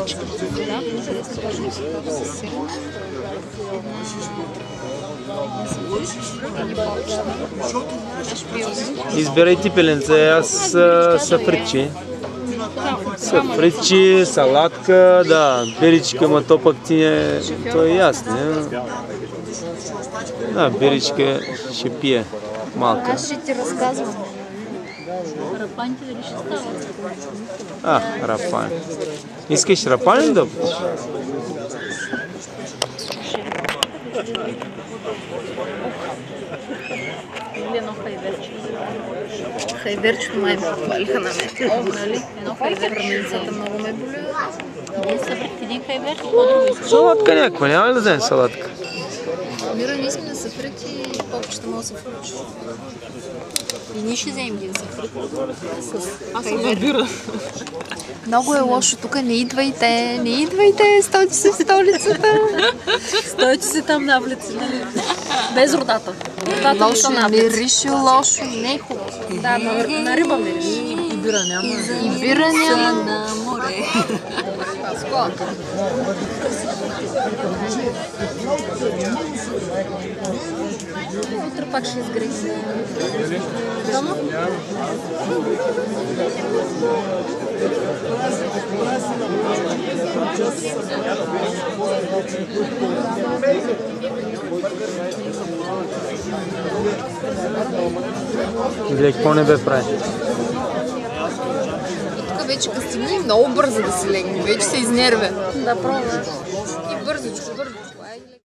Беличка. Избирайте пеленце, аз са фричи. Са фричи, салатка, да, беличка, ма то пък ти е, то е ясно. Да, беличка ще пие малка. Аз ще ти разказвам. Рапаните дали ще стават? Рапан. Искаш рапан да пиш? Едно хайверче. Хайверчето май ме хвалиха на мен. Нали? Едно хайверче. Раменцата много ме боли. Ние събрах един хайверче, по-друго искаш. Салатка някаква, няма ли да вземем салатка? Мира, ние сме на сафрит и попчета може да се включи. И ние ще вземем един сафрит. Аз съм набира. Много е лошо тук, не идвайте, стойте се в столицата. Стойте се там на улица, нали? Без родата. Родата Лошо, мирише лошо, не е хубаво. Да, на риба мирише. И бира няма. И бира няма. На море. Утре пак ще изгреем. Дома? Гледай, какво не бе прави? Тук вече като стигне много бързо да си легне, вече се изнервя. Да пробваш.